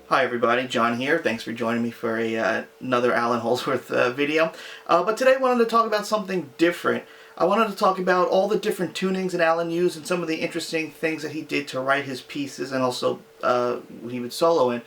Hi everybody, John here. Thanks for joining me for another Allan Holdsworth video. But today I wanted to talk about something different. I wanted to talk about all the different tunings that Allan used and some of the interesting things that he did to write his pieces and also he would solo in.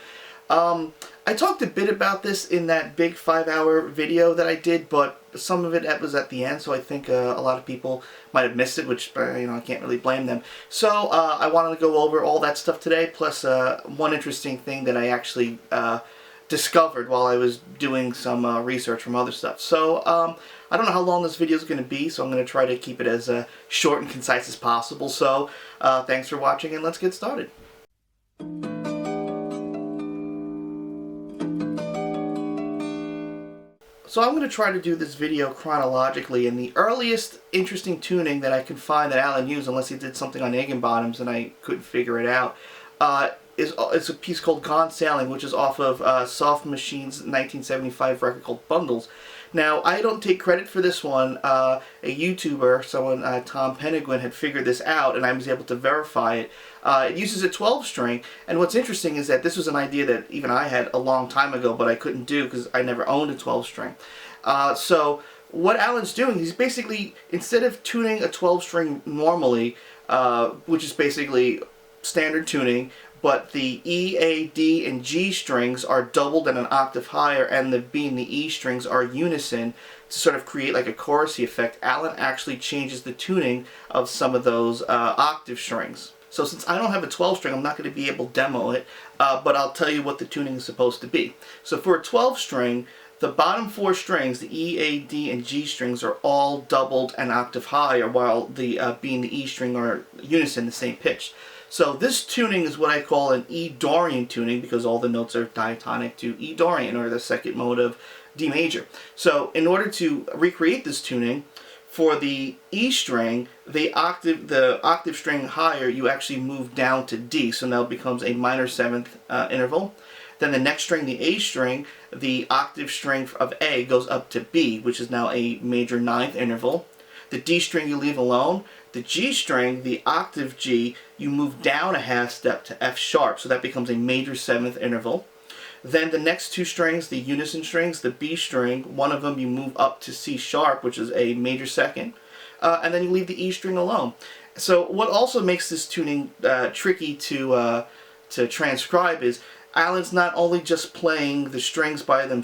I talked a bit about this in that big 5-hour video that I did, but some of it was at the end, so I think a lot of people might have missed it, which I can't really blame them. So I wanted to go over all that stuff today, plus one interesting thing that I actually discovered while I was doing some research from other stuff. So I don't know how long this video is going to be, so I'm going to try to keep it as short and concise as possible. So thanks for watching, and let's get started. So I'm going to try to do this video chronologically, and the earliest interesting tuning that I can find that Allan used, unless he did something on Higginbottom's and I couldn't figure it out, is a piece called Gone Sailing, which is off of Soft Machine's 1975 record called Bundles. Now, I don't take credit for this one. A YouTuber, someone, Tom Penaguin, had figured this out, and I was able to verify it. It uses a 12-string, and what's interesting is that this was an idea that even I had a long time ago, but I couldn't do because I never owned a 12-string. So what Allan's doing, he's basically, instead of tuning a 12-string normally, which is basically standard tuning, but the E, A, D, and G strings are doubled and an octave higher, and the B and the E strings are unison to sort of create like a chorusy effect. Allan actually changes the tuning of some of those octave strings. So since I don't have a 12-string, I'm not going to be able to demo it, but I'll tell you what the tuning is supposed to be. So for a 12-string, the bottom 4 strings, the E, A, D, and G strings, are all doubled and octave higher, while the B and the E string are unison, the same pitch. So this tuning is what I call an E Dorian tuning, because all the notes are diatonic to E Dorian, or the second mode of D major. So in order to recreate this tuning, for the E string, the octave string higher, you actually move down to D, so now it becomes a minor 7th interval. Then the next string, the A string, the octave string of A goes up to B, which is now a major 9th interval. The D string you leave alone. The G string, the octave G, you move down a half step to F sharp, so that becomes a major 7th interval. Then the next 2 strings, the unison strings, the B string, one of them you move up to C sharp, which is a major 2nd, and then you leave the E string alone. So what also makes this tuning tricky to transcribe is Allan's not only just playing the strings by them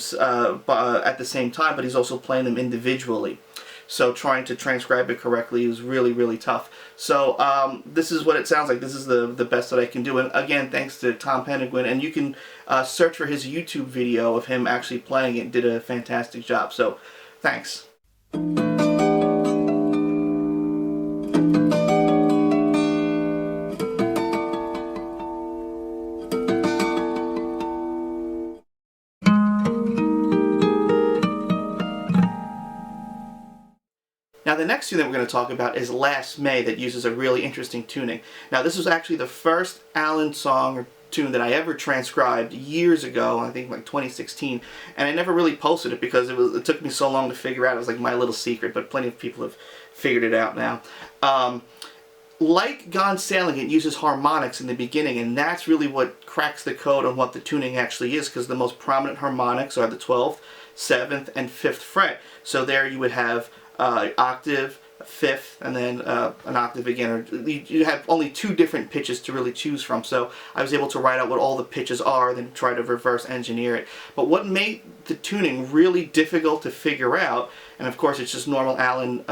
at the same time, but he's also playing them individually. So trying to transcribe it correctly is really, really tough. So this is what it sounds like. This is the best that I can do. And again, thanks to Tom Penaguin. And you can search for his YouTube video of him actually playing it. Did a fantastic job. So thanks. Now the next tune that we're going to talk about is Last May, that uses a really interesting tuning. Now this was actually the first Allan song or tune that I ever transcribed years ago, I think like 2016, and I never really posted it because it took me so long to figure out. It was like my little secret, but plenty of people have figured it out now. Like Gone Sailing, it uses harmonics in the beginning, and that's really what cracks the code on what the tuning actually is, because the most prominent harmonics are the 12th, 7th, and 5th fret. So there you would have octave, 5th, and then an octave again. Or you have only 2 different pitches to really choose from. So I was able to write out what all the pitches are, then try to reverse engineer it. But what made the tuning really difficult to figure out, and of course it's just normal Allan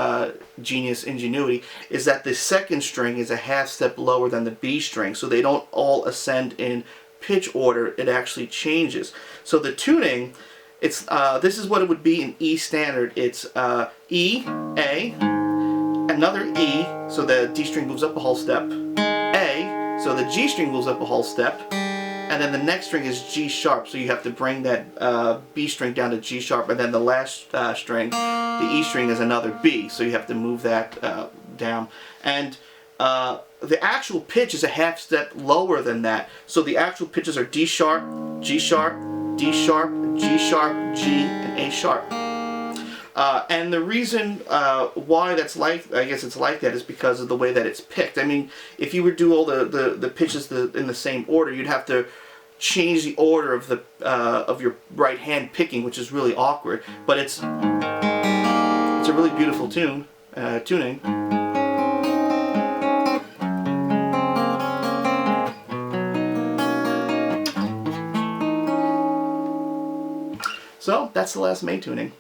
genius ingenuity, is that the 2nd string is a half step lower than the B string. So they don't all ascend in pitch order. It actually changes. So the tuning, it's this is what it would be in E standard. It's E, A, another E, so the D string moves up a whole step, A, so the G string moves up a whole step, and then the next string is G sharp, so you have to bring that B string down to G sharp, and then the last string, the E string, is another B, so you have to move that down. And the actual pitch is a half step lower than that, so the actual pitches are D sharp, G sharp, D sharp, G sharp, G, and A sharp. And the reason why that's like, I guess it's like that, is because of the way that it's picked. I mean, if you would do all the pitches in the same order, you'd have to change the order of your right hand picking, which is really awkward. But it's a really beautiful tuning. So that's the last May tuning.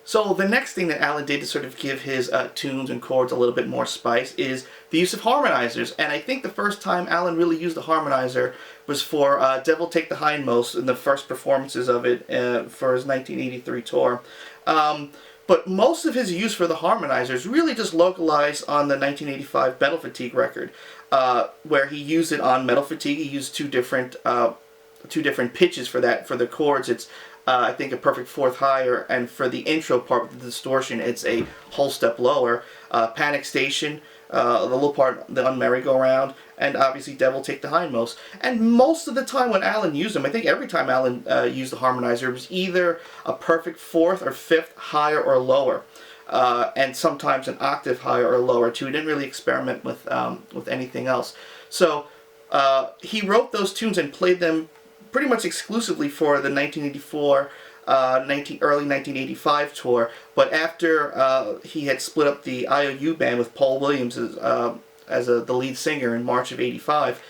So the next thing that Allan did to sort of give his tunes and chords a little bit more spice is the use of harmonizers. And I think the first time Allan really used the harmonizer was for Devil Take the Hindmost in the first performances of it for his 1983 tour. But most of his use for the harmonizers really just localized on the 1985 Metal Fatigue record, where he used it on Metal Fatigue. He used two different pitches for that. For the chords, it's I think a perfect fourth higher, and for the intro part with the distortion, it's a whole step lower. Panic Station, the little part, the Merry-Go-Round, and obviously Devil Take the Hindmost. And most of the time when Allan used them, I think every time Allan used the harmonizer, it was either a perfect fourth or fifth higher or lower, and sometimes an octave higher or lower too. He didn't really experiment with anything else. So he wrote those tunes and played them pretty much exclusively for the 1984, early 1985 tour. But after he had split up the IOU band with Paul Williams as the lead singer in March of '85,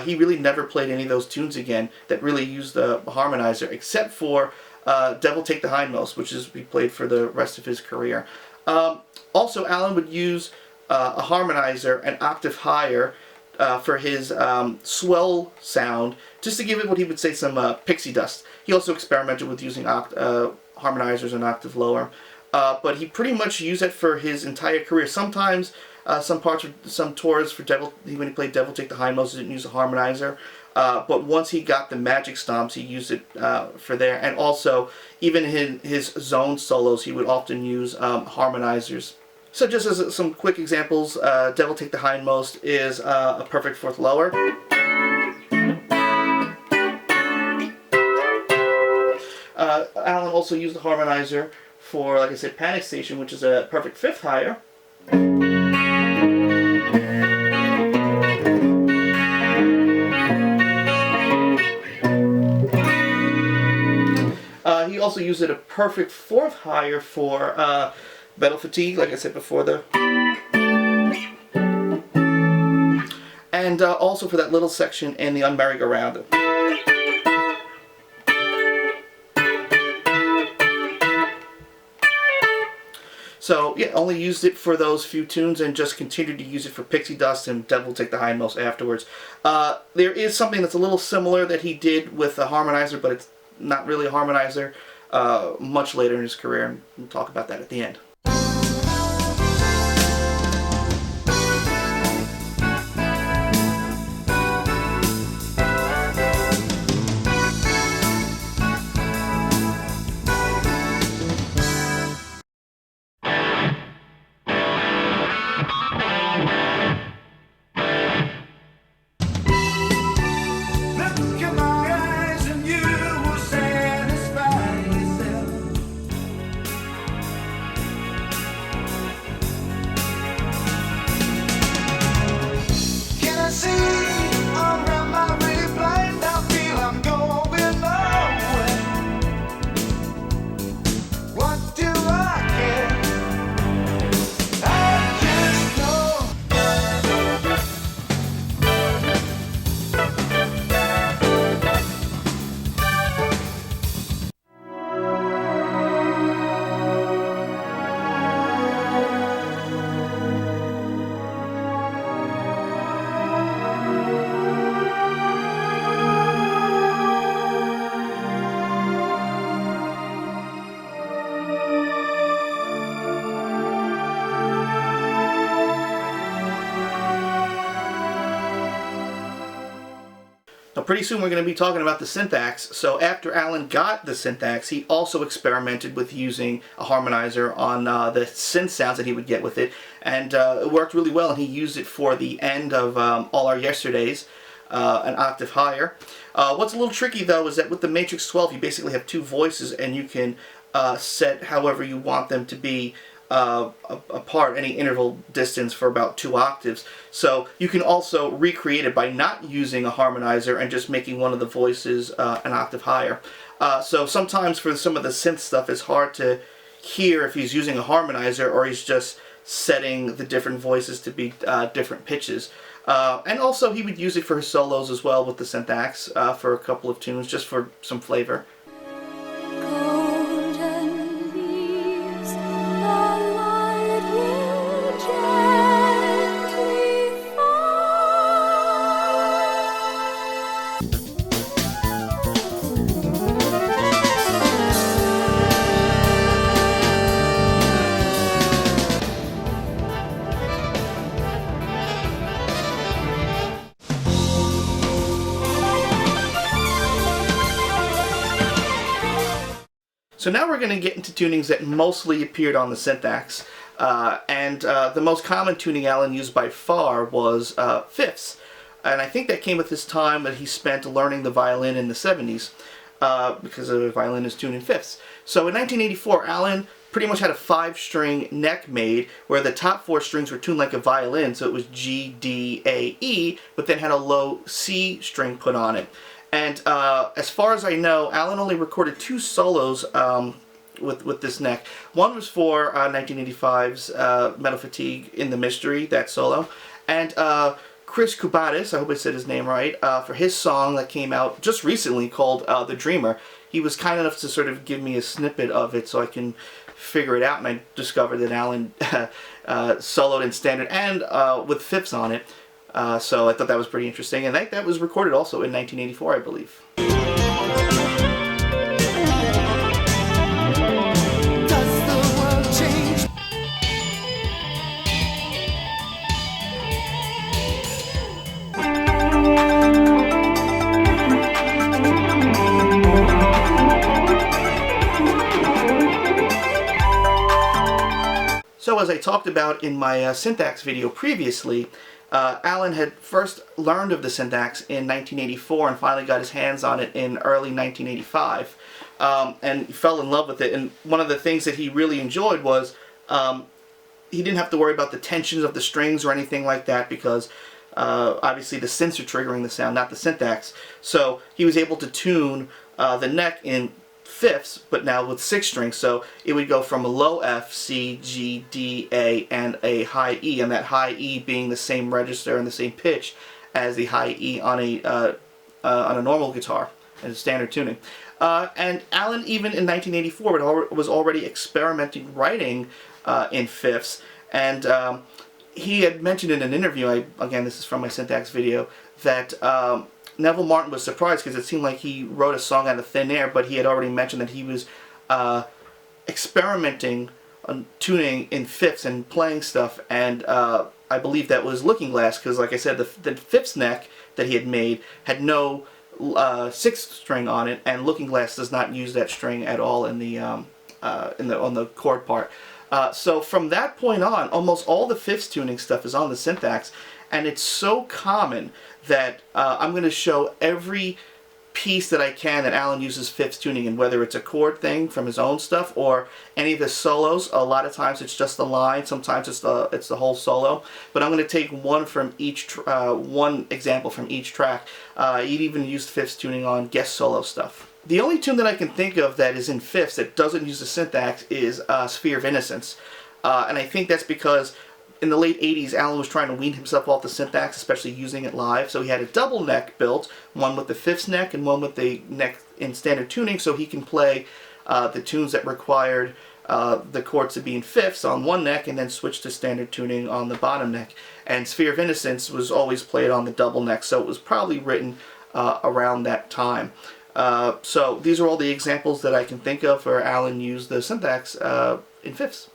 he really never played any of those tunes again that really used the harmonizer, except for Devil Take the Hindmost, which is he played for the rest of his career. Also, Allan would use a harmonizer an octave higher for his swell sound, just to give it what he would say some pixie dust. He also experimented with using harmonizers an octave lower, but he pretty much used it for his entire career. Sometimes some tours for when he played Devil Take the Hindmost, he didn't use a harmonizer, but once he got the magic stomps, he used it for there. And also, even in his zone solos, he would often use harmonizers. So just as some quick examples, Devil Take the Hindmost is a perfect fourth lower. Allan also used the harmonizer for, like I said, Panic Station, which is a perfect fifth higher. He also used it a perfect fourth higher for Metal Fatigue, like I said before, and also for that little section in the Merry-Go-Round. So yeah, only used it for those few tunes and just continued to use it for Pixie Dust and Devil Take the Hindmost afterwards. There is something that's a little similar that he did with a harmonizer, but it's not really a harmonizer, much later in his career, and we'll talk about that at the end. pretty soon we're going to be talking about the syntax. So after Allan got the syntax, he also experimented with using a harmonizer on the synth sounds that he would get with it, and it worked really well, and he used it for the end of All Our Yesterdays, an octave higher. What's a little tricky though is that with the Matrix 12 you basically have two voices, and you can set however you want them to be apart, any interval distance for about 2 octaves. So you can also recreate it by not using a harmonizer and just making one of the voices an octave higher. So sometimes for some of the synth stuff it's hard to hear if he's using a harmonizer or he's just setting the different voices to be different pitches. And also he would use it for his solos as well with the syntax for a couple of tunes, just for some flavor. So now we're going to get into tunings that mostly appeared on the syntax, and the most common tuning Allan used by far was fifths, and I think that came with this time that he spent learning the violin in the 70s, because the violin is tuned in fifths. So in 1984, Allan pretty much had a 5-string neck made where the top 4 strings were tuned like a violin, so it was G, D, A, E, but then had a low C string put on it. And as far as I know, Allan only recorded 2 solos with this neck. One was for 1985's Metal Fatigue in the Mystery, that solo. And Chris Kubatis, I hope I said his name right, for his song that came out just recently called The Dreamer. He was kind enough to sort of give me a snippet of it so I can figure it out, and I discovered that Allan soloed in standard and with fifths on it. So I thought that was pretty interesting, and that was recorded also in 1984, I believe. Does the world change? So as I talked about in my syntax video previously, Allan had first learned of the syntax in 1984 and finally got his hands on it in early 1985, and he fell in love with it. And one of the things that he really enjoyed was he didn't have to worry about the tensions of the strings or anything like that, because obviously the synths are triggering the sound, not the syntax. So he was able to tune the neck in fifths, but now with 6 strings, so it would go from a low F, C, G, D, A, and a high E, and that high E being the same register and the same pitch as the high E on a normal guitar, as a standard tuning. And Allan, even in 1984, was already experimenting writing in fifths, and he had mentioned in an interview, again this is from my syntax video, that Neville Martin was surprised because it seemed like he wrote a song out of thin air, but he had already mentioned that he was experimenting on tuning in fifths and playing stuff, and I believe that was Looking Glass, because like I said, the fifths neck that he had made had no 6th string on it, and Looking Glass does not use that string at all in the on the chord part. So from that point on, almost all the fifths tuning stuff is on the syntax, and it's so common that I'm going to show every piece that I can that Allan uses fifths tuning in, whether it's a chord thing from his own stuff or any of his solos. A lot of times it's just the line, sometimes it's the whole solo. But I'm going to take one from each one example from each track. He'd even used fifths tuning on guest solo stuff. The only tune that I can think of that is in fifths that doesn't use the syntax is Sphere of Innocence, and I think that's because in the late 80s, Allan was trying to wean himself off the syntax, especially using it live, so he had a double neck built, one with the fifths neck and one with the neck in standard tuning, so he can play the tunes that required the chords to be in fifths on one neck and then switch to standard tuning on the bottom neck. And Sphere of Innocence was always played on the double neck, so it was probably written around that time. So these are all the examples that I can think of where Allan used the syntax in fifths.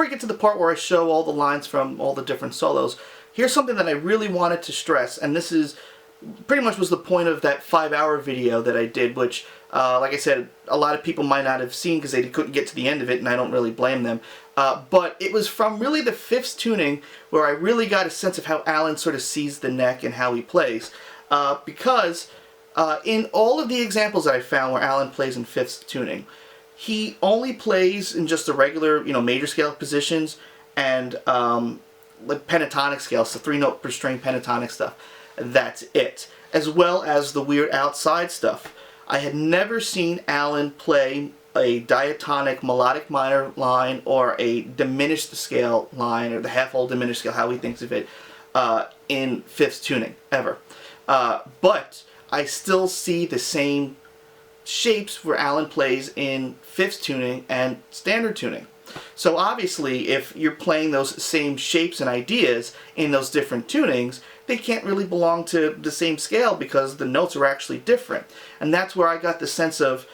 I get to the part where I show all the lines from all the different solos, here's something that I really wanted to stress, and this is pretty much was the point of that 5-hour video that I did, which, like I said, a lot of people might not have seen because they couldn't get to the end of it, and I don't really blame them. But it was from really the fifths tuning where I really got a sense of how Allan sort of sees the neck and how he plays. Because in all of the examples that I found where Allan plays in fifths tuning, he only plays in just the regular, major scale positions and like pentatonic scales, so 3-note per string pentatonic stuff. That's it. As well as the weird outside stuff. I had never seen Allan play a diatonic melodic minor line or a diminished scale line, or the half-whole diminished scale, how he thinks of it, in fifths tuning, ever. But I still see the same shapes where Allan plays in fifths tuning and standard tuning. So obviously, if you're playing those same shapes and ideas in those different tunings, they can't really belong to the same scale because the notes are actually different. And that's where I got the sense of,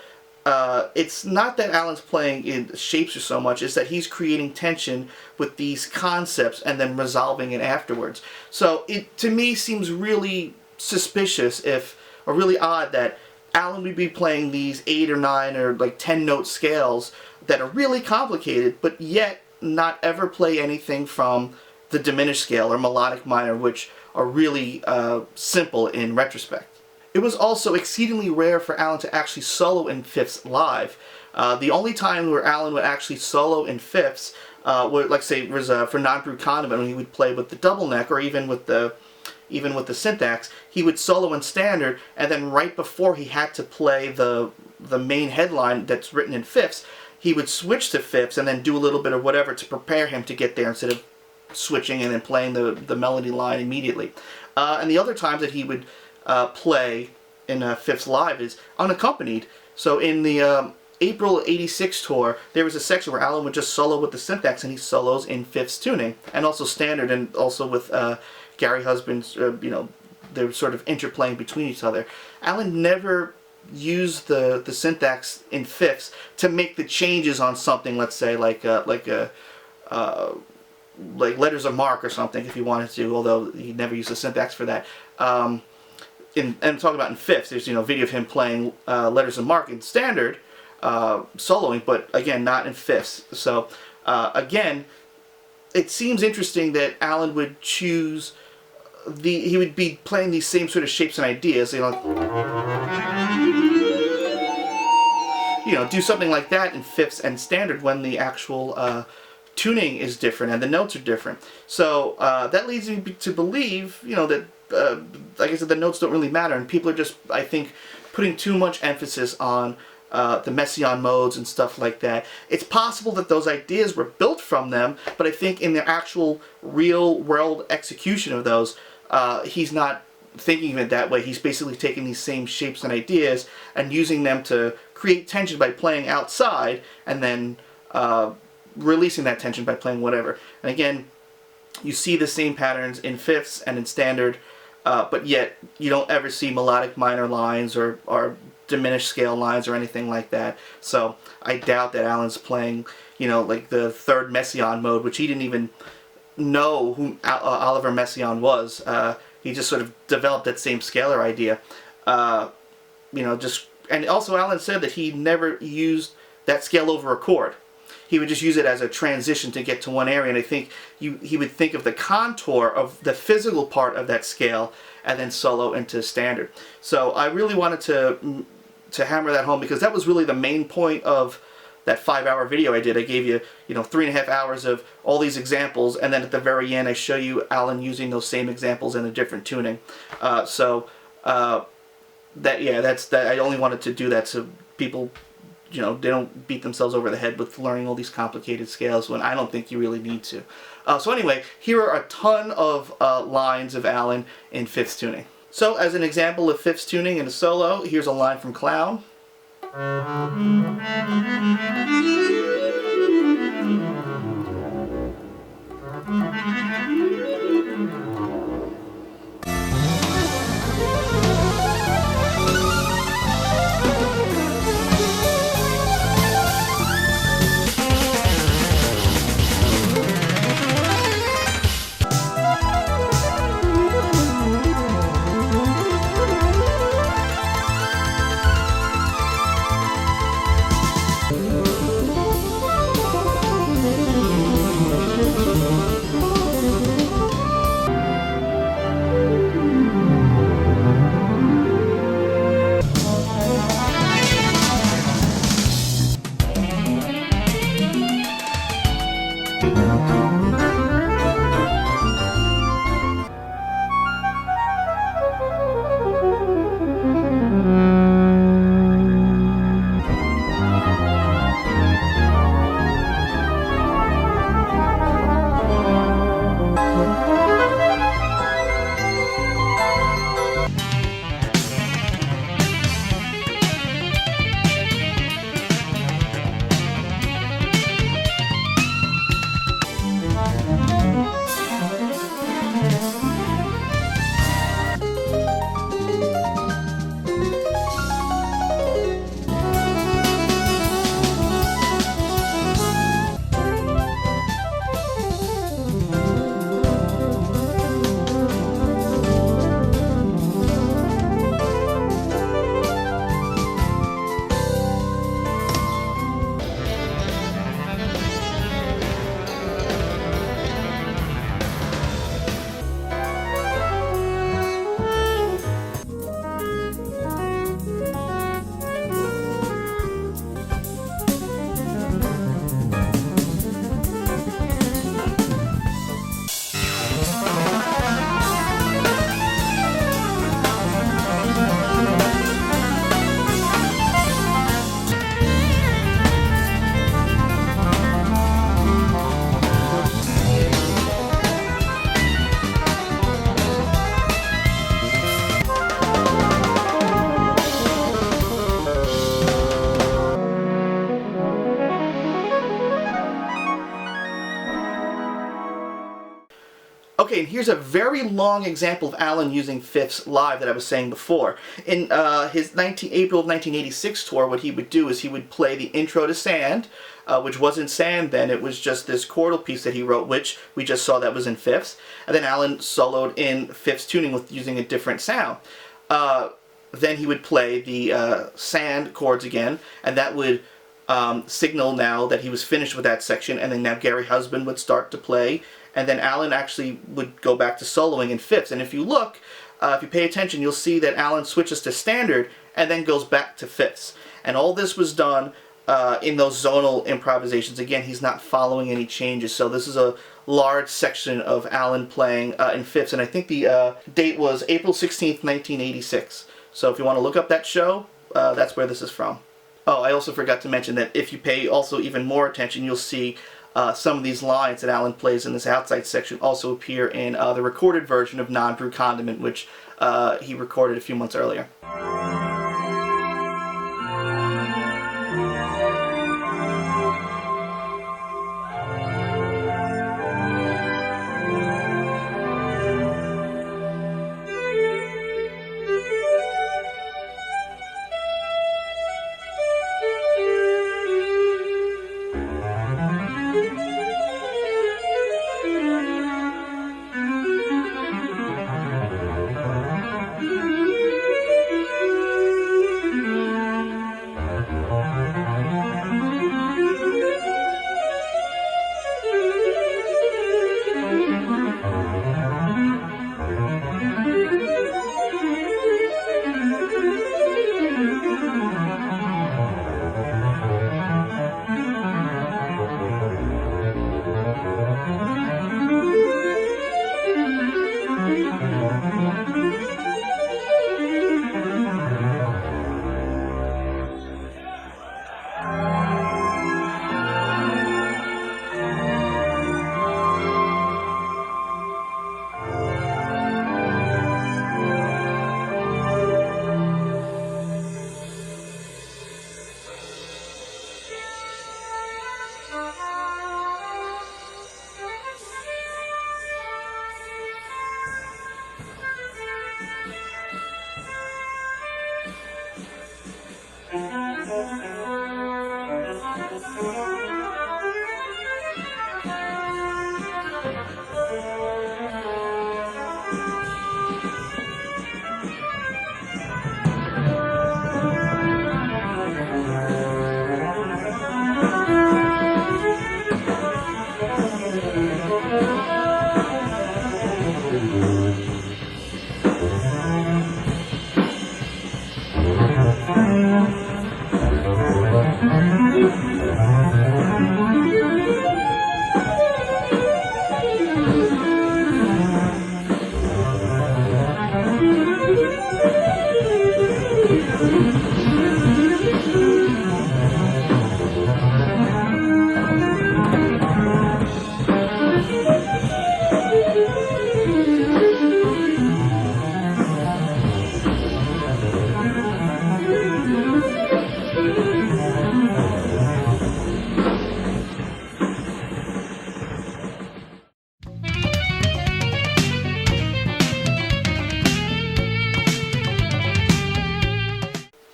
it's not that Allan's playing in shapes or so much, it's that he's creating tension with these concepts and then resolving it afterwards. So it, to me, seems really suspicious or really odd that Allan would be playing these 8 or 9 or like 10-note scales that are really complicated, but yet not ever play anything from the diminished scale or melodic minor, which are really simple in retrospect. It was also exceedingly rare for Allan to actually solo in fifths live. The only time where Allan would actually solo in fifths, would, like say, was for non-thru condiment, when he would play with the double neck, or even with the syntax, he would solo in standard, and then right before he had to play the main headline that's written in fifths, he would switch to fifths and then do a little bit of whatever to prepare him to get there instead of switching and then playing the melody line immediately. And the other times that he would play in fifths live is unaccompanied. So in the April '86 tour, there was a section where Allan would just solo with the syntax, and he solos in fifths tuning, and also standard, and also with Gary Husband's, they were sort of interplaying between each other. Allan never used the syntax in fifths to make the changes on something, let's say like letters of mark or something, if he wanted to, although he never used the syntax for that. And I'm talking about in fifths, there's video of him playing letters of mark in standard, soloing, but again, not in fifths. So again, it seems interesting that Allan would choose he would be playing these same sort of shapes and ideas, do something like that in fifths and standard when the actual tuning is different and the notes are different. So that leads me to believe, that, like I said, the notes don't really matter, and people are just, I think, putting too much emphasis on the Messiaen modes and stuff like that. It's possible that those ideas were built from them, but I think in the actual real-world execution of those, he's not thinking of it that way. He's basically taking these same shapes and ideas and using them to create tension by playing outside, and then releasing that tension by playing whatever. And again, you see the same patterns in fifths and in standard, but yet you don't ever see melodic minor lines or diminished scale lines or anything like that. So I doubt that Allan's playing, like the third Messiaen mode, which he didn't even know who Oliver Messiaen was. He just sort of developed that same scalar idea. And also Allan said that he never used that scale over a chord. He would just use it as a transition to get to one area, and I think he would think of the contour of the physical part of that scale and then solo into standard. So I really wanted to hammer that home, because that was really the main point of that 5-hour video I did. I gave you, 3.5 hours of all these examples, and then at the very end I show you Allan using those same examples in a different tuning. That's that. I only wanted to do that so people, they don't beat themselves over the head with learning all these complicated scales when I don't think you really need to. So anyway, here are a ton of lines of Allan in fifths tuning. So as an example of fifths tuning in a solo, here's a line from Clown. Okay, and here's a very long example of Allan using fifths live that I was saying before. In his April of 1986 tour, what he would do is he would play the intro to Sand, which wasn't Sand then, it was just this chordal piece that he wrote, which we just saw that was in fifths. And then Allan soloed in fifths tuning with using a different sound. Then he would play the Sand chords again, and that would signal now that he was finished with that section, and then now Gary Husband would start to play, and then Allan actually would go back to soloing in fifths. And if you look, if you pay attention, you'll see that Allan switches to standard and then goes back to fifths. And all this was done in those zonal improvisations. Again, he's not following any changes, so this is a large section of Allan playing in fifths, and I think the date was April 16th, 1986. So if you want to look up that show, that's where this is from. Oh, I also forgot to mention that if you pay also even more attention, you'll see some of these lines that Allan plays in this outside section also appear in the recorded version of Non-Brew Condiment, which he recorded a few months earlier.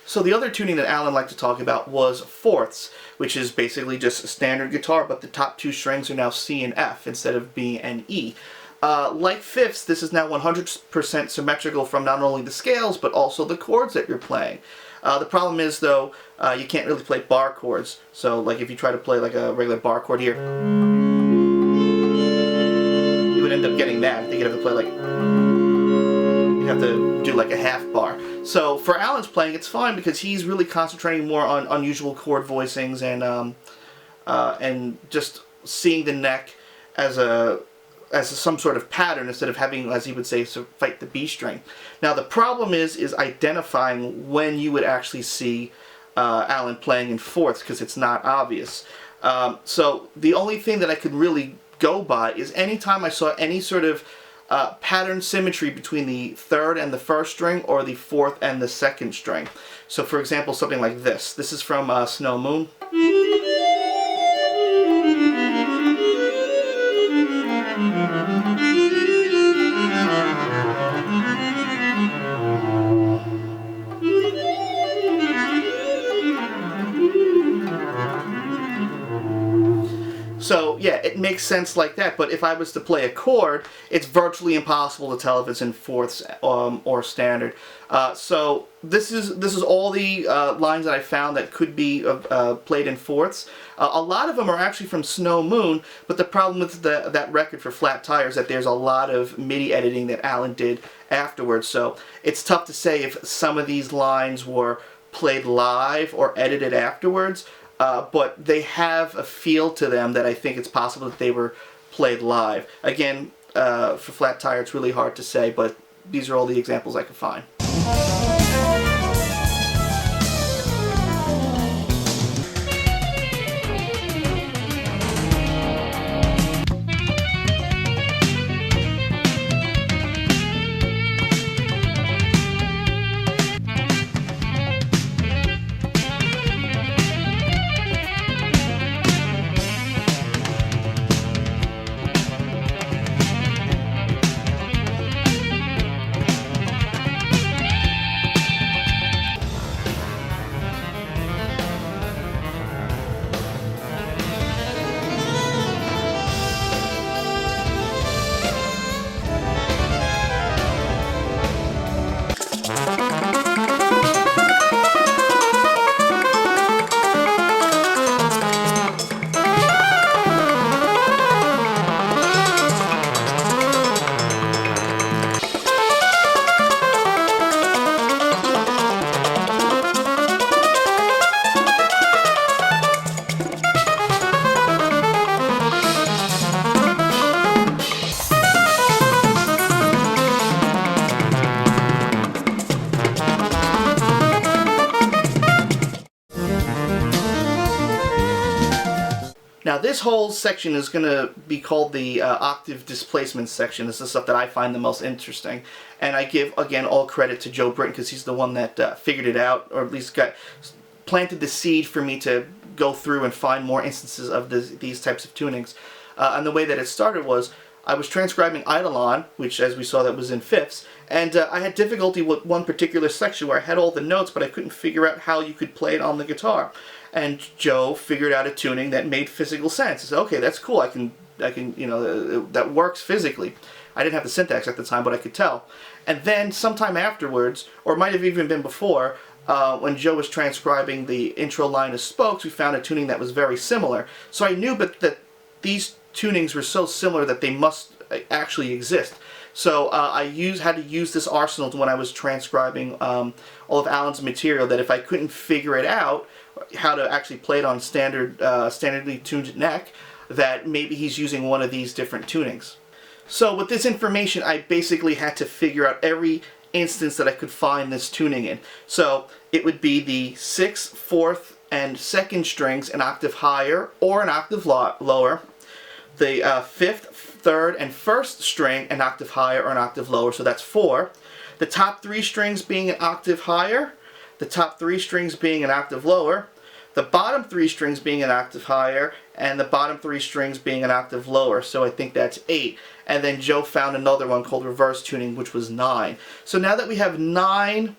So the other tuning that Allan liked to talk about was fourths, which is basically just a standard guitar, but the top two strings are now C and F instead of B and E. Like fifths, this is now 100% symmetrical from not only the scales, but also the chords that you're playing. The problem is, though, you can't really play bar chords. So, like, if you try to play like a regular bar chord here, you would end up getting that. I think you'd have to play like, you'd have to do like a half bar. So for Allan's playing, it's fine because he's really concentrating more on unusual chord voicings and just seeing the neck as some sort of pattern instead of having, as he would say, to fight the B string. Now the problem is identifying when you would actually see Allan playing in fourths, because it's not obvious. So the only thing that I could really go by is anytime I saw any sort of pattern symmetry between the third and the first string, or the fourth and the second string. So for example, something like this. This is from Snow Moon. yeah, it makes sense like that, but if I was to play a chord, it's virtually impossible to tell if it's in fourths or standard. So this is all the lines that I found that could be played in fourths. A lot of them are actually from Snow Moon, but the problem with that record for Flat Tire is that there's a lot of MIDI editing that Allan did afterwards, so it's tough to say if some of these lines were played live or edited afterwards. But they have a feel to them that I think it's possible that they were played live. Again, for Flat Tire, it's really hard to say, but these are all the examples I could find. Now this whole section is going to be called the octave displacement section. This is stuff that I find the most interesting. And I give, again, all credit to Joe Britton because he's the one that figured it out, or at least planted the seed for me to go through and find more instances of these types of tunings. And the way that it started was, I was transcribing Eidolon, which, as we saw, that was in fifths, and I had difficulty with one particular section where I had all the notes, but I couldn't figure out how you could play it on the guitar. And Joe figured out a tuning that made physical sense. I said, okay, that's cool. I can, you know, that works physically. I didn't have the syntax at the time, but I could tell. And then sometime afterwards, or it might have even been before, when Joe was transcribing the intro line of Spokes, we found a tuning that was very similar. So I knew that these tunings were so similar that they must actually exist. So I had to use this arsenal when I was transcribing all of Allan's material, that if I couldn't figure it out, how to actually play it on standardly tuned neck, that maybe he's using one of these different tunings. So with this information, I basically had to figure out every instance that I could find this tuning in. So it would be the 6th, 4th, and 2nd strings an octave higher or an octave lower, the 5th, 3rd, and 1st string an octave higher or an octave lower, so that's 4. The top 3 strings being an octave higher, the top 3 strings being an octave lower, the bottom 3 strings being an octave higher, and the bottom 3 strings being an octave lower, so I think that's 8. And then Joe found another one called reverse tuning, which was 9. So now that we have 9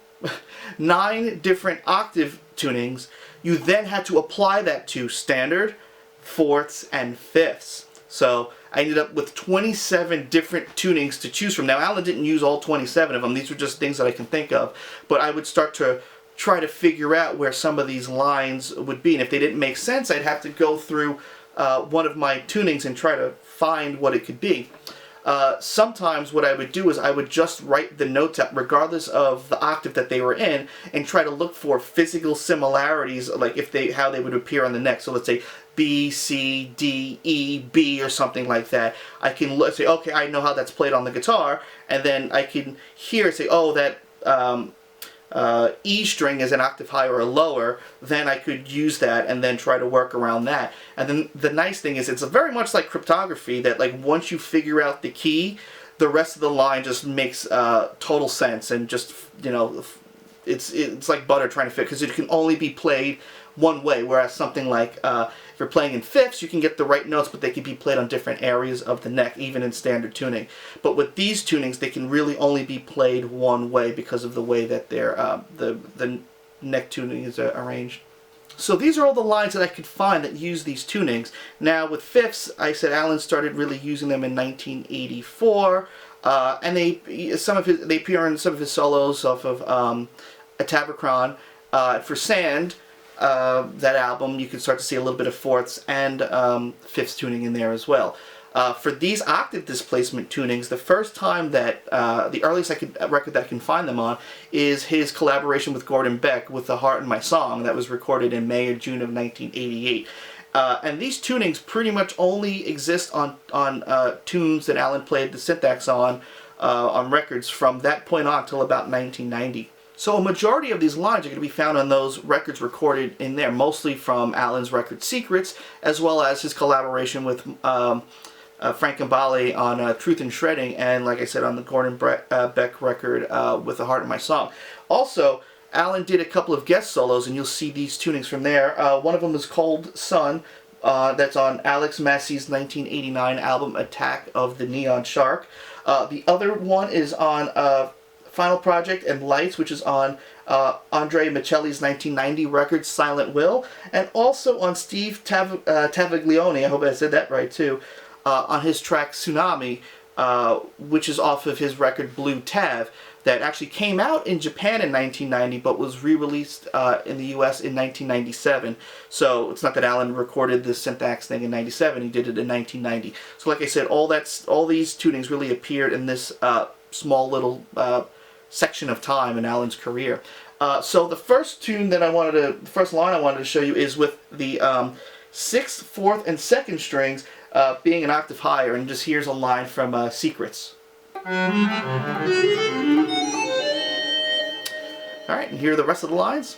different octave tunings, you then had to apply that to standard, fourths, and fifths. So I ended up with 27 different tunings to choose from. Now Allan didn't use all 27 of them. These were just things that I can think of. But I would start to try to figure out where some of these lines would be. And if they didn't make sense, I'd have to go through one of my tunings and try to find what it could be. Sometimes what I would do is I would just write the notes out regardless of the octave that they were in and try to look for physical similarities, like how they would appear on the neck. So let's say B, C, D, E, B, or something like that. I can say, okay, I know how that's played on the guitar, and then I can hear it say, oh, that E string is an octave higher or lower, then I could use that and then try to work around that. And then the nice thing is it's very much like cryptography, that like once you figure out the key, the rest of the line just makes total sense, and just, you know, it's like butter trying to fit, because it can only be played one way, whereas something like if you're playing in fifths, you can get the right notes, but they can be played on different areas of the neck, even in standard tuning. But with these tunings, they can really only be played one way because of the way that their the neck tuning is arranged. So these are all the lines that I could find that use these tunings. Now with fifths, I said Allan started really using them in 1984, and they appear in some of his solos off of a Tabacron. For Sand, that album, you can start to see a little bit of fourths and fifths tuning in there as well. For these octave displacement tunings, the first time that, the earliest record that I can find them on is his collaboration with Gordon Beck with The Heart in My Song that was recorded in May or June of 1988. And these tunings pretty much only exist on tunes that Allan played the syntax on records from that point on till about 1990. So a majority of these lines are going to be found on those records recorded in there, mostly from Allan's record Secrets, as well as his collaboration with Frank Gambale on Truth in Shredding, and like I said, on the Gordon Beck record with The Heart in My Song. Also, Allan did a couple of guest solos, and you'll see these tunings from there. One of them is Cold Sun, that's on Alex Massey's 1989 album Attack of the Neon Shark. The other one is on Final Project and Lights, which is on Andre Michelli's 1990 record Silent Will, and also on Steve Tavaglione, I hope I said that right too, on his track Tsunami, which is off of his record Blue Tav, that actually came out in Japan in 1990 but was re-released in the US in 1997. So it's not that Allan recorded the syntax thing in 97, he did it in 1990. So like I said, all these tunings really appeared in this small little section of time in Allan's career. So the first line I wanted to show you is with the 6th, 4th, and 2nd strings being an octave higher, and just here's a line from Secrets. Alright, and here are the rest of the lines.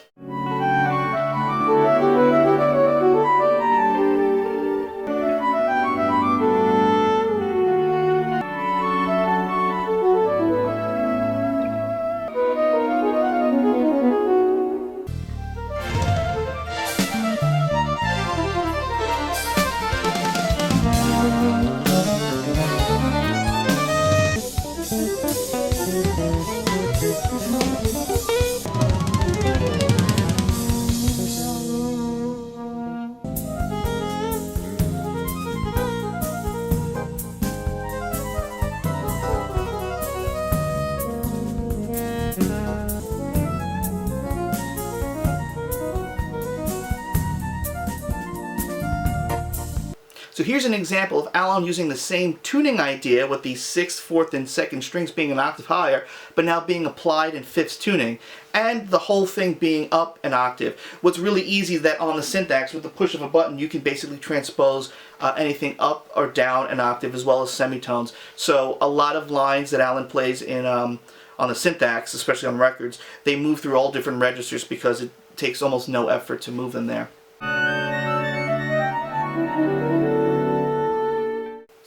So here's an example of Allan using the same tuning idea with the 6th, 4th, and 2nd strings being an octave higher, but now being applied in 5th tuning, and the whole thing being up an octave. What's really easy is that on the syntax, with the push of a button, you can basically transpose anything up or down an octave, as well as semitones. So a lot of lines that Allan plays in on the syntax, especially on records, they move through all different registers because it takes almost no effort to move them there.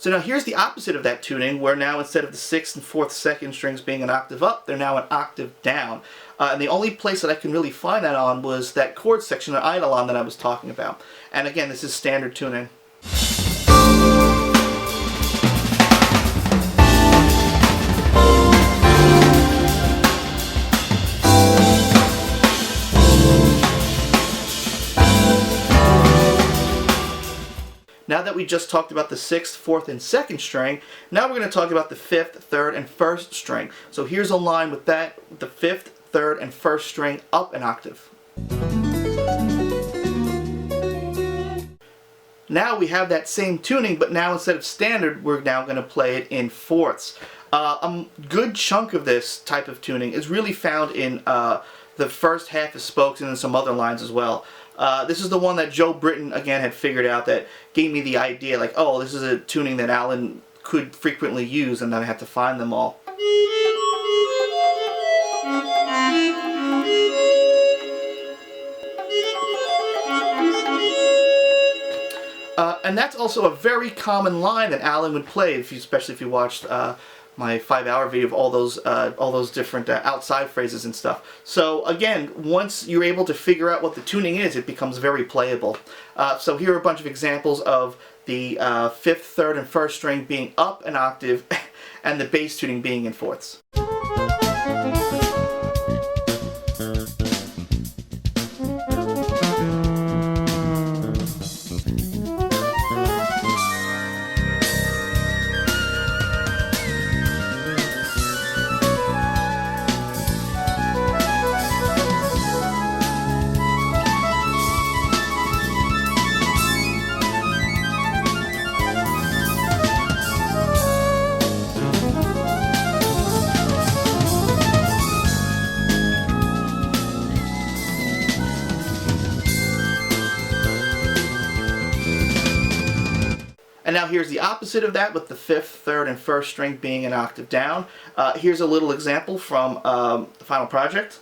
So now here's the opposite of that tuning, where now instead of the 6th and 4th, 2nd strings being an octave up, they're now an octave down. And the only place that I can really find that on was that chord section of Eidolon that I was talking about. And again, this is standard tuning. Now that we just talked about the 6th, 4th, and 2nd string, now we're going to talk about the 5th, 3rd, and 1st string. So here's a line with that, the 5th, 3rd, and 1st string up an octave. Now we have that same tuning, but now instead of standard, we're now going to play it in fourths. A good chunk of this type of tuning is really found in the first half of Spokes and in some other lines as well. This is the one that Joe Britton, again, had figured out that gave me the idea, like, oh, this is a tuning that Allan could frequently use, and then I had to find them all. And that's also a very common line that Allan would play, especially if you watched my 5-hour video of all those different outside phrases and stuff. So again, once you're able to figure out what the tuning is, it becomes very playable. So here are a bunch of examples of the 5th, 3rd, and 1st string being up an octave and the bass tuning being in fourths. And now here's the opposite of that, with the 5th, 3rd, and 1st string being an octave down. Here's a little example from the final project.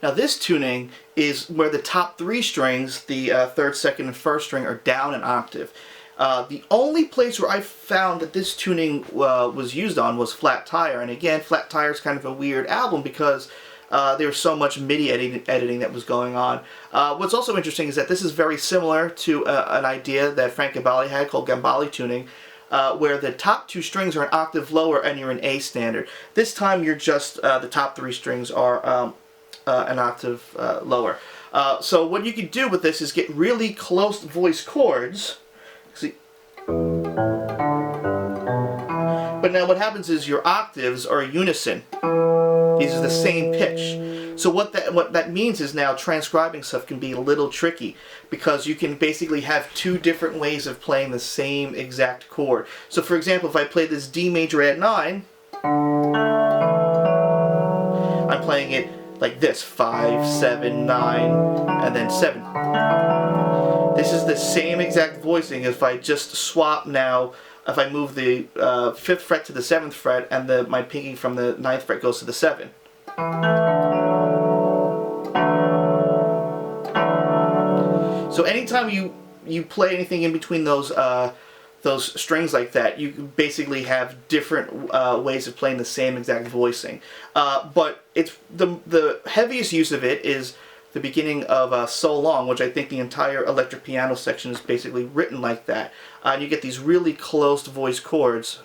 Now this tuning is where the top 3 strings, the 3rd, 2nd, and 1st string, are down an octave. The only place where I found that this tuning was used on was Flat Tire, and again, Flat Tire is kind of a weird album because there was so much MIDI editing that was going on. What's also interesting is that this is very similar to an idea that Frank Gambale had called Gambale tuning, where the top 2 strings are an octave lower and you're in A standard. This time you're just, the top 3 strings are an octave lower. So what you can do with this is get really close voice chords. See? But now what happens is your octaves are unison. These are the same pitch. So what that means is now transcribing stuff can be a little tricky because you can basically have 2 different ways of playing the same exact chord. So for example, if I play this D major add 9, I'm playing it like this, 5, 7, 9, and then 7. This is the same exact voicing if I just swap now, if I move the 5th fret to the 7th fret and my pinky from the 9th fret goes to the 7. So anytime you play anything in between those strings like that, you basically have different ways of playing the same exact voicing. But it's the heaviest use of it is the beginning of So Long, which I think the entire electric piano section is basically written like that. And you get these really close voice chords.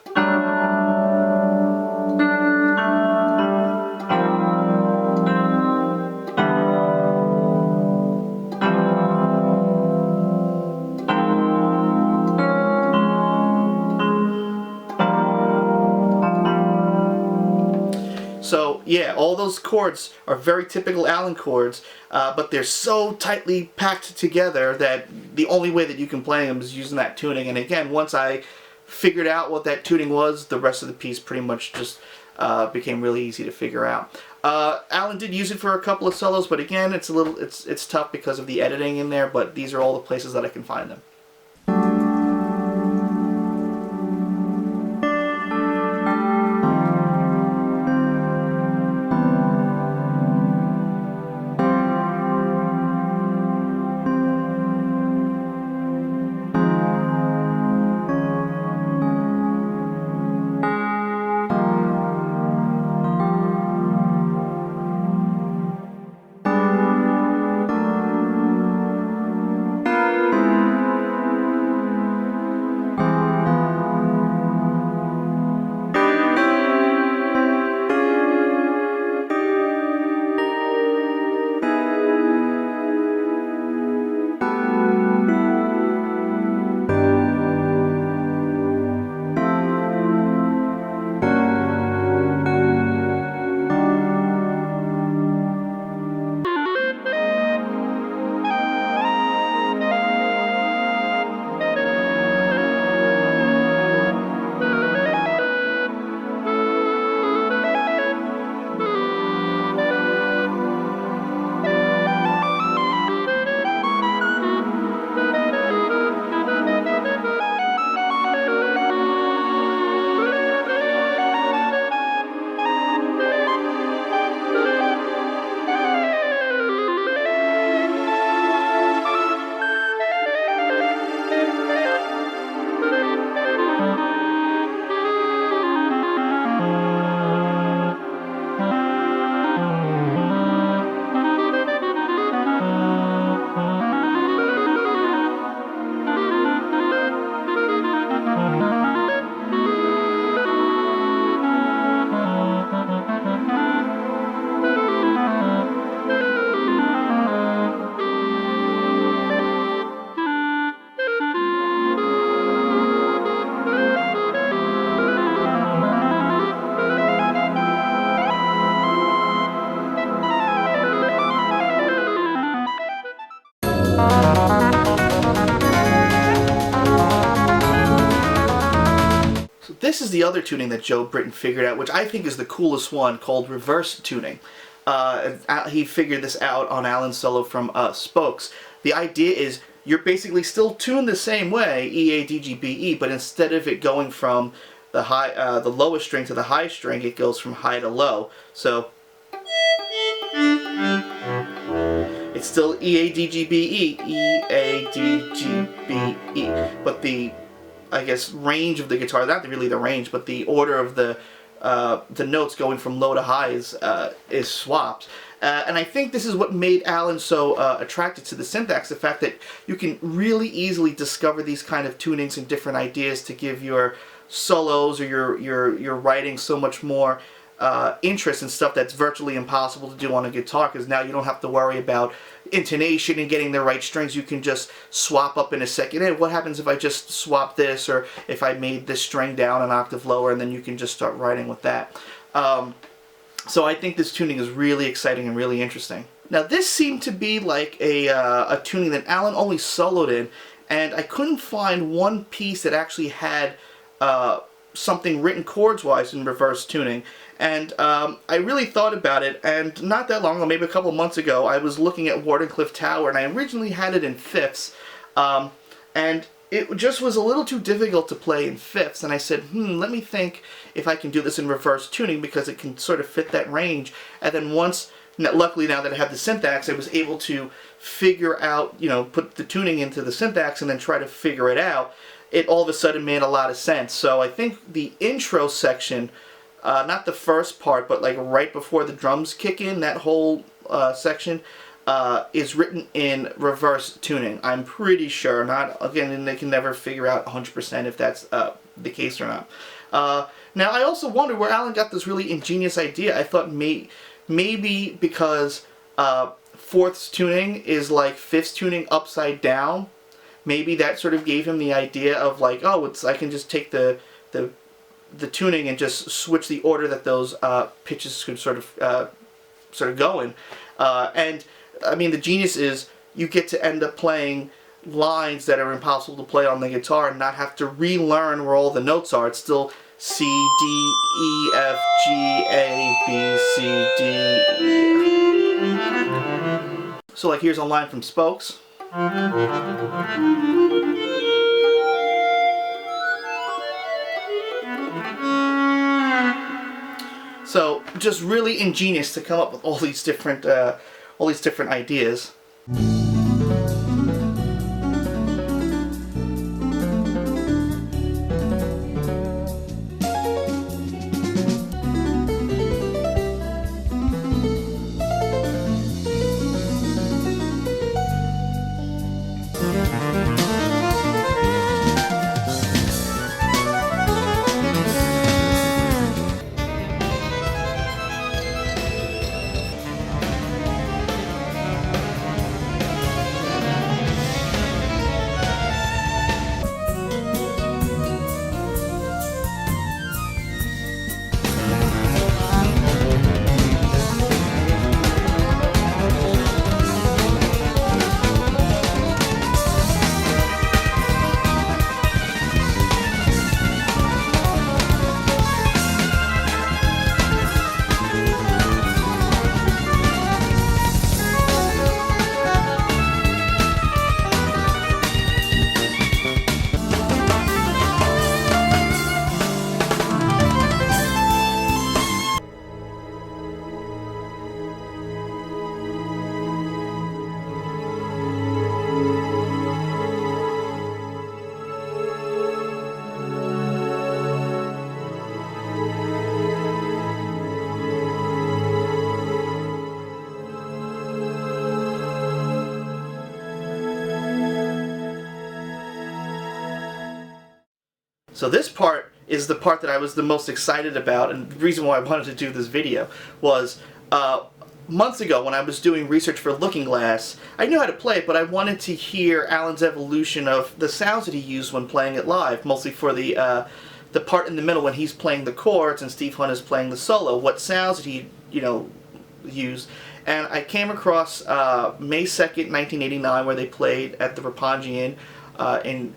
So yeah, all those chords are very typical Allan chords, but they're so tightly packed together that the only way that you can play them is using that tuning. And again, once I figured out what that tuning was, the rest of the piece pretty much just became really easy to figure out. Allan did use it for a couple of solos, but again, it's tough because of the editing in there. But these are all the places that I can find them. this is the other tuning that Joe Britton figured out, which I think is the coolest one, called reverse tuning. He figured this out on Allan's solo from Spokes. The idea is you're basically still tuned the same way, E, A, D, G, B, E, but instead of it going from the the lowest string to the high string, it goes from high to low. So it's still E, A, D, G, B, E, E, A, D, G, B, E, but the, I guess, range of the guitar, not really the range, but the order of the notes going from low to high is swapped. And I think this is what made Allan so attracted to the syntax, the fact that you can really easily discover these kind of tunings and different ideas to give your solos or your writing so much more interest in stuff that's virtually impossible to do on a guitar, because now you don't have to worry about intonation and getting the right strings. You can just swap up in a second. Hey, what happens if I just swap this, or if I made this string down an octave lower, and then you can just start writing with that. So I think this tuning is really exciting and really interesting. Now this seemed to be like a tuning that Allan only soloed in, and I couldn't find one piece that actually had something written chords-wise in reverse tuning. And I really thought about it, and not that long ago, maybe a couple months ago, I was looking at Wardenclyffe Tower, and I originally had it in fifths, and it just was a little too difficult to play in fifths, and I said, let me think if I can do this in reverse tuning, because it can sort of fit that range. And then once, luckily now that I have the syntax, I was able to figure out, put the tuning into the syntax and then try to figure it out. It all of a sudden made a lot of sense. So I think the intro section, not the first part, but like right before the drums kick in, that whole section is written in reverse tuning. I'm pretty sure. Again, they can never figure out 100% if that's the case or not. Now, I also wondered where Allan got this really ingenious idea. I thought maybe because fourths tuning is like fifths tuning upside down. Maybe that sort of gave him the idea of like, oh, I can just take the tuning and just switch the order that those pitches could sort of go in. And I mean, the genius is you get to end up playing lines that are impossible to play on the guitar and not have to relearn where all the notes are. It's still C, D, E, F, G, A, B, C, D, E. So like here's a line from Spokes. So just really ingenious to come up with all these different ideas. So this part is the part that I was the most excited about, and the reason why I wanted to do this video was months ago when I was doing research for Looking Glass. I knew how to play it, but I wanted to hear Allan's evolution of the sounds that he used when playing it live, mostly for the part in the middle when he's playing the chords and Steve Hunt is playing the solo. What sounds did he, use? And I came across May 2nd, 1989, where they played at the Roppongi Inn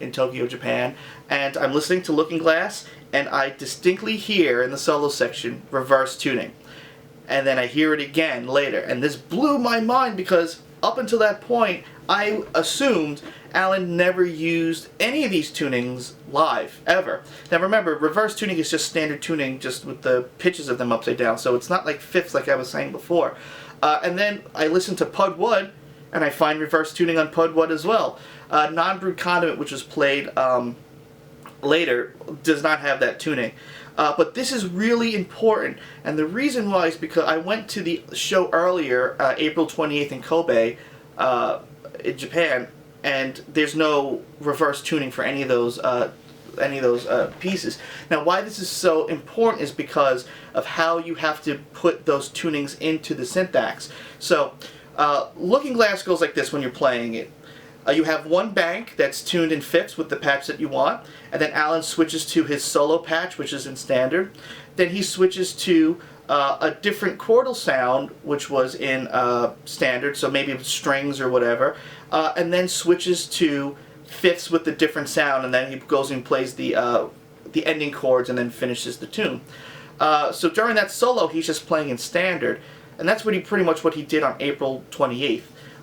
in Tokyo, Japan, and I'm listening to Looking Glass, and I distinctly hear in the solo section reverse tuning. And then I hear it again later, and this blew my mind because up until that point I assumed Allan never used any of these tunings live, ever. Now remember, reverse tuning is just standard tuning, just with the pitches of them upside down, so it's not like fifths like I was saying before. And then I listen to Pud Wud, and I find reverse tuning on Pud Wud as well. Non-Brewed Condiment, which was played later, does not have that tuning. But this is really important, and the reason why is because I went to the show earlier, April 28th in Kobe, in Japan, and there's no reverse tuning for any of those pieces. Now, why this is so important is because of how you have to put those tunings into the syntax. So, Looking Glass goes like this when you're playing it. You have one bank that's tuned in fifths with the patch that you want, and then Allan switches to his solo patch, which is in standard. Then he switches to a different chordal sound, which was in standard, so maybe strings or whatever, and then switches to fifths with the different sound, and then he goes and plays the ending chords and then finishes the tune. So during that solo, he's just playing in standard, and that's pretty much what he did on April 28th.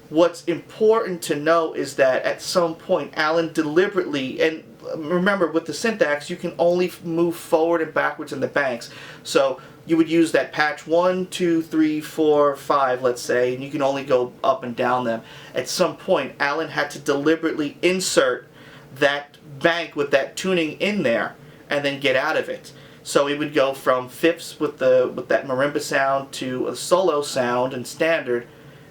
What's important to know is that at some point Allan deliberately, and remember with the syntax you can only move forward and backwards in the banks, so you would use that patch 1, 2, 3, 4, 5, let's say, and you can only go up and down them. At some point Allan had to deliberately insert that bank with that tuning in there and then get out of it. So he would go from fifths with that marimba sound to a solo sound in standard,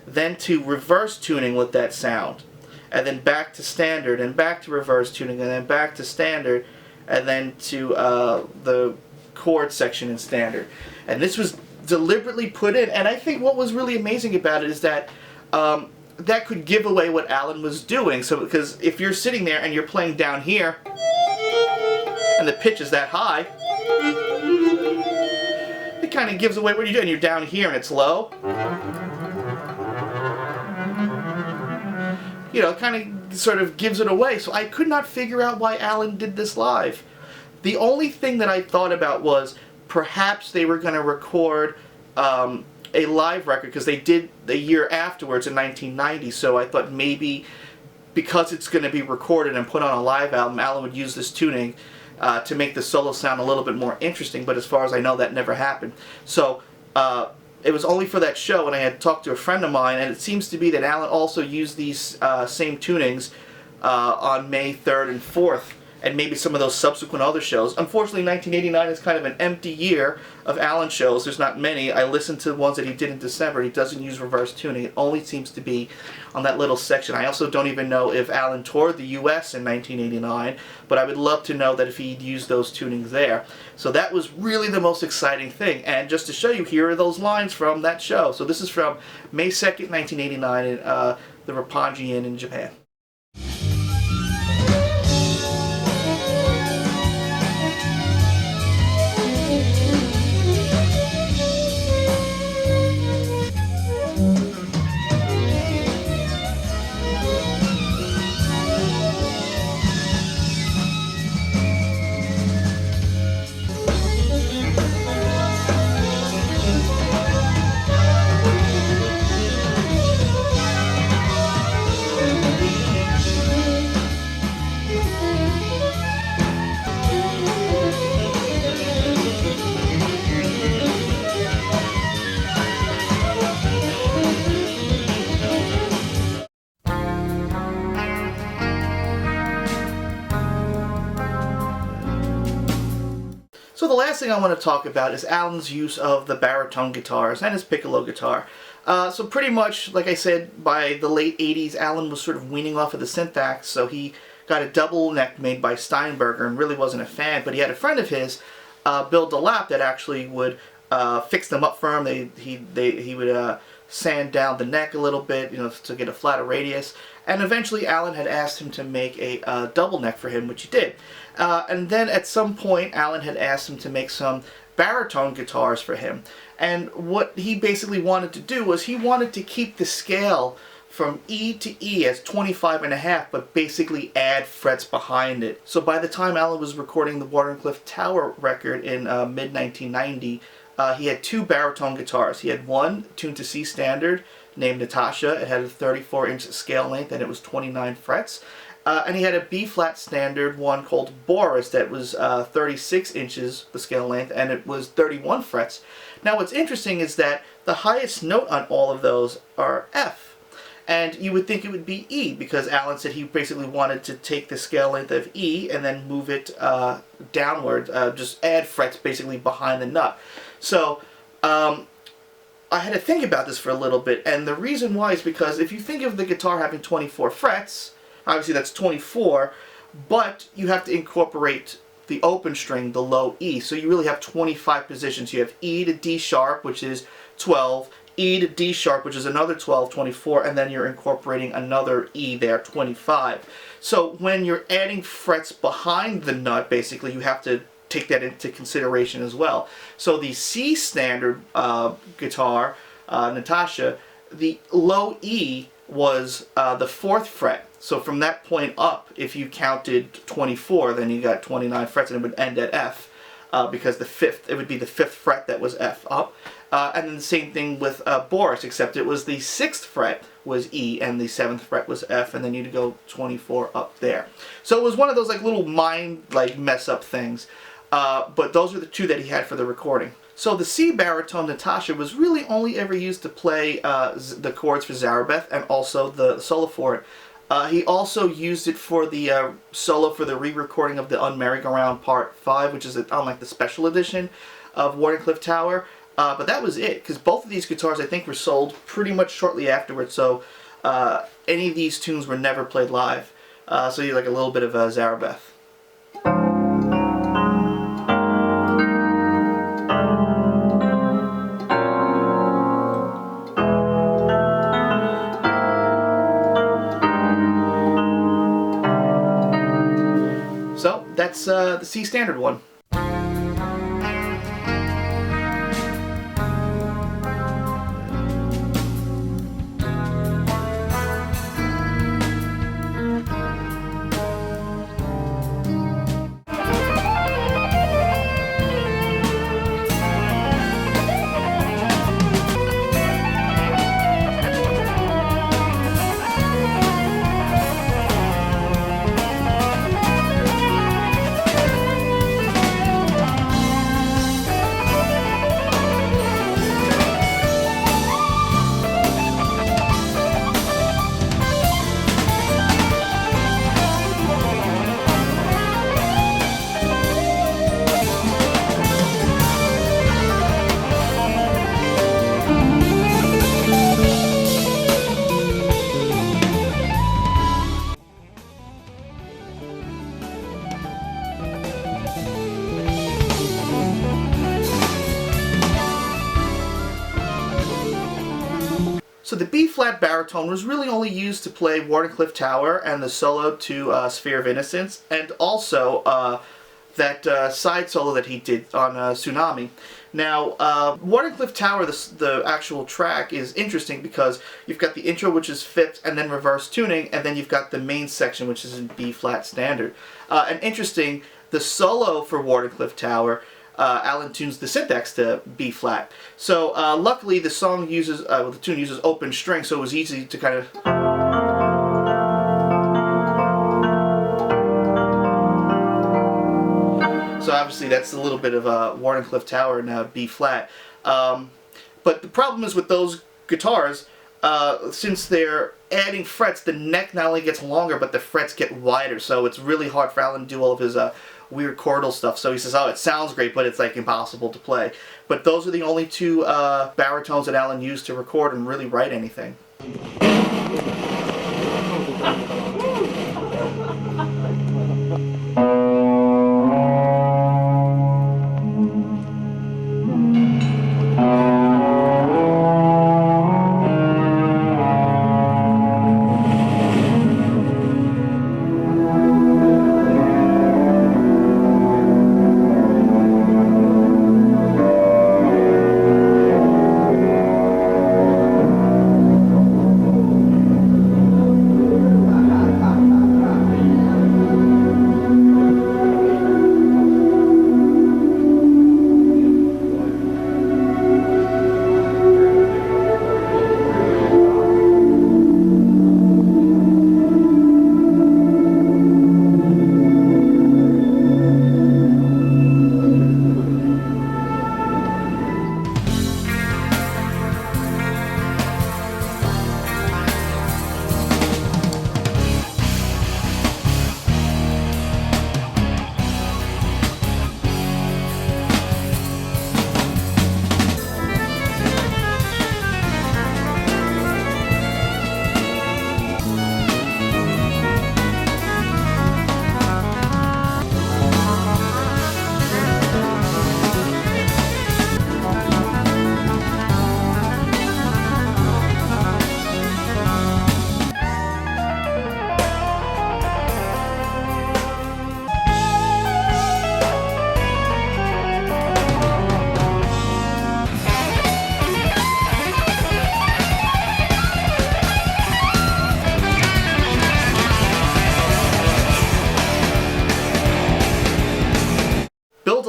then to reverse tuning with that sound, and then back to standard, and back to reverse tuning, and then back to standard, and then to the chord section in standard. And this was deliberately put in, and I think what was really amazing about it is that that could give away what Allan was doing. So because if you're sitting there and you're playing down here, and the pitch is that high, it kind of gives away what you're doing. You're down here and it's low. You know, it kind of sort of gives it away. So I could not figure out why Allan did this live. The only thing that I thought about was perhaps they were going to record a live record, because they did the year afterwards in 1990. So I thought maybe because it's going to be recorded and put on a live album, Allan would use this tuning to make the solo sound a little bit more interesting. But as far as I know, that never happened. So it was only for that show, and I had talked to a friend of mine, and it seems to be that Allan also used these same tunings on May 3rd and 4th, and maybe some of those subsequent other shows. Unfortunately, 1989 is kind of an empty year of Allan shows. There's not many. I listened to the ones that he did in December. He doesn't use reverse tuning. It only seems to be on that little section. I also don't even know if Allan toured the U.S. in 1989, but I would love to know that if he'd used those tunings there. So that was really the most exciting thing. And just to show you, here are those lines from that show. So this is from May 2nd, 1989 in the Roppongi Inn in Japan. So the last thing I want to talk about is Allan's use of the baritone guitars and his piccolo guitar. So pretty much, like I said, by the late 80s, Allan was sort of weaning off of the syntax, so he got a double neck made by Steinberger and really wasn't a fan, but he had a friend of his, Bill DeLapp, that actually would fix them up for him. He would sand down the neck a little bit, you know, to get a flatter radius. And eventually Allan had asked him to make a double neck for him, which he did. And then at some point Allan had asked him to make some baritone guitars for him. And what he basically wanted to do was he wanted to keep the scale from E to E as 25.5, but basically add frets behind it. So by the time Allan was recording the Wardenclyffe Tower record in mid-1990, he had two baritone guitars. He had one tuned to C standard named Natasha. It had a 34-inch scale length and it was 29 frets. And he had a B-flat standard one called Boris that was 36 inches, the scale length, and it was 31 frets. Now what's interesting is that the highest note on all of those are F. And you would think it would be E, because Allan said he basically wanted to take the scale length of E and then move it downward, just add frets basically behind the nut. So I had to think about this for a little bit, and the reason why is because if you think of the guitar having 24 frets, obviously that's 24, but you have to incorporate the open string, the low E. So you really have 25 positions. You have E to D sharp, which is 12, E to D sharp, which is another 12, 24, and then you're incorporating another E there, 25. So when you're adding frets behind the nut, basically, you have to take that into consideration as well. So the C standard guitar, Natasha, the low E was the 4th fret. So from that point up, if you counted 24, then you got 29 frets, and it would end at F, because it would be the 5th fret that was F up. And then the same thing with Boris, except it was the 6th fret was E and the 7th fret was F, and then you'd go 24 up there. So it was one of those like little mind mess up things. But those are the two that he had for the recording. So the C baritone Natasha was really only ever used to play the chords for Zarabeth and also the solo for it. He also used it for the solo for the re-recording of the Un-Merry-Go-Round Part 5, which is on like the special edition of Wardenclyffe Tower. But that was it, because both of these guitars I think were sold pretty much shortly afterwards, so any of these tunes were never played live. So you like a little bit of Zarabeth. So that's the C standard one. So the B-flat baritone was really only used to play Wardenclyffe Tower and the solo to Sphere of Innocence, and also that side solo that he did on Tsunami. Now, Wardenclyffe Tower, the actual track, is interesting because you've got the intro, which is fifth, and then reverse tuning, and then you've got the main section, which is in B-flat standard. And interesting, the solo for Wardenclyffe Tower, Allan tunes the syntax to B-flat. So luckily the song uses, the tune uses open string, so it was easy to kind of... So obviously that's a little bit of Wardenclyffe Tower in B-flat. But the problem is with those guitars, since they're adding frets, the neck not only gets longer, but the frets get wider, so it's really hard for Allan to do all of his weird chordal stuff. So he says, oh, it sounds great, but it's like impossible to play. But those are the only two baritones that Allan used to record and really write anything.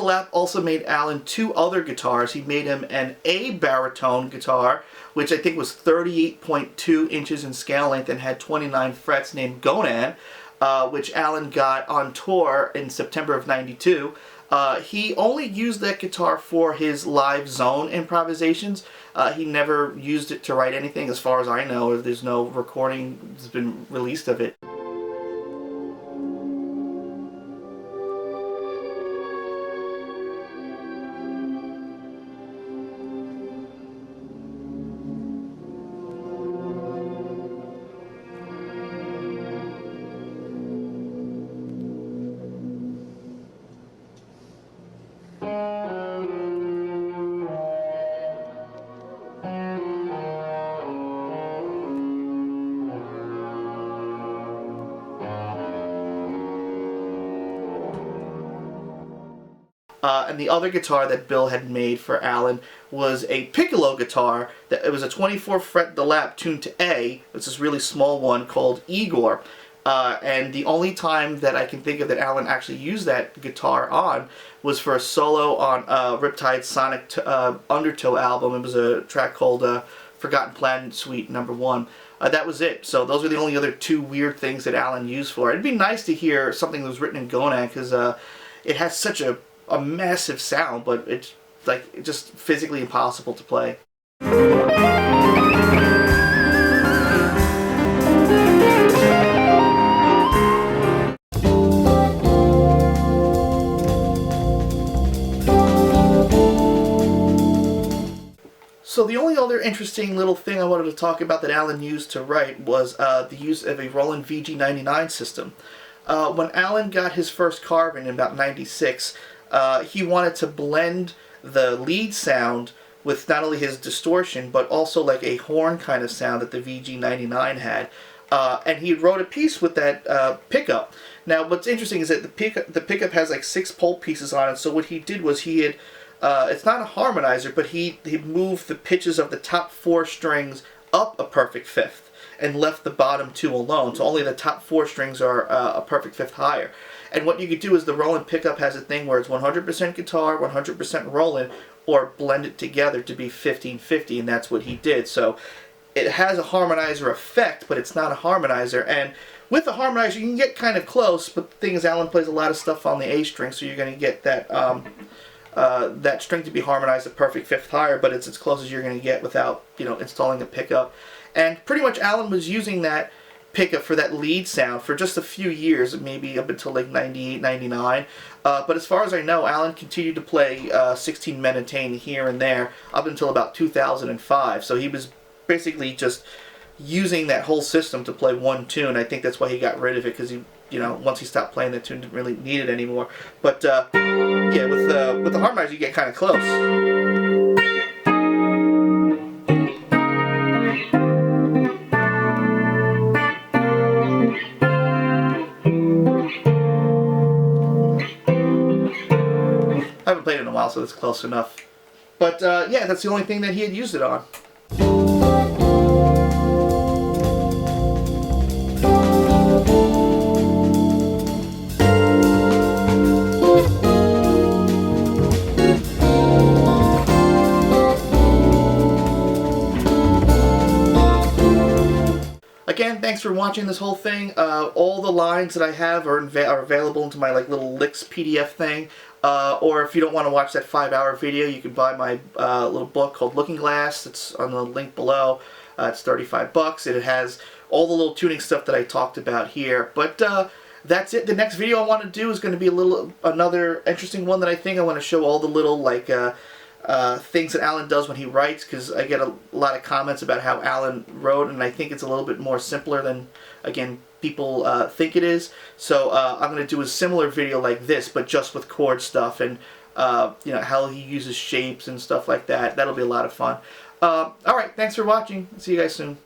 Up also made Allan 2 other guitars. He made him an A baritone guitar, which I think was 38.2 inches in scale length and had 29 frets, named Gonan, which Allan got on tour in September of '92. He only used that guitar for his live zone improvisations. He never used it to write anything, as far as I know. There's no recording that's been released of it. And the other guitar that Bill had made for Allan was a Piccolo guitar. It was a 24 fret de lap tuned to A. It's this really small one called Igor. And the only time that I can think of that Allan actually used that guitar on was for a solo on Riptide's Sonic Undertow album. It was a track called Forgotten Planet Suite No. 1. That was it. So those are the only other 2 weird things that Allan used for it. It'd be nice to hear something that was written in Gonan, because it has such a massive sound, but it's like just physically impossible to play. So the only other interesting little thing I wanted to talk about that Allan used to write was the use of a Roland VG99 system. When Allan got his first carbon in about '96, he wanted to blend the lead sound with not only his distortion, but also like a horn kind of sound that the VG99 had. And he wrote a piece with that pickup. Now, what's interesting is that the pickup has like 6 pulp pieces on it. So what he did was he had, it's not a harmonizer, but he moved the pitches of the top 4 strings up a perfect fifth and left the bottom 2 alone. So only the top 4 strings are a perfect fifth higher. And what you could do is the Roland pickup has a thing where it's 100% guitar, 100% Roland, or blend it together to be 15-50, and that's what he did. So it has a harmonizer effect, but it's not a harmonizer. And with the harmonizer, you can get kind of close, but the thing is, Allan plays a lot of stuff on the A string, so you're going to get that that string to be harmonized a perfect fifth higher, but it's as close as you're going to get without, installing a pickup. And pretty much Allan was using that pickup for that lead sound for just a few years, maybe up until like '98, '99. But as far as I know, Allan continued to play 16 Menatane here and there up until about 2005. So he was basically just using that whole system to play one tune. I think that's why he got rid of it, because he, once he stopped playing that tune, didn't really need it anymore. But yeah, with the harmonizer, you get kind of close. I haven't played it in a while, so it's close enough. But yeah, that's the only thing that he had used it on. Again, thanks for watching this whole thing. All the lines that I have are available into my little licks PDF thing. Or if you don't want to watch that 5-hour video, you can buy my little book called Looking Glass. It's on the link below. It's $35, and it has all the little tuning stuff that I talked about here. But that's it. The next video I want to do is going to be another interesting one that I think I want to show all the little things that Allan does when he writes, because I get a lot of comments about how Allan wrote, and I think it's a little bit more simpler than, again, people think it is. So I'm going to do a similar video like this, but just with chord stuff and how he uses shapes and stuff like that. That'll be a lot of fun. Alright, thanks for watching. See you guys soon.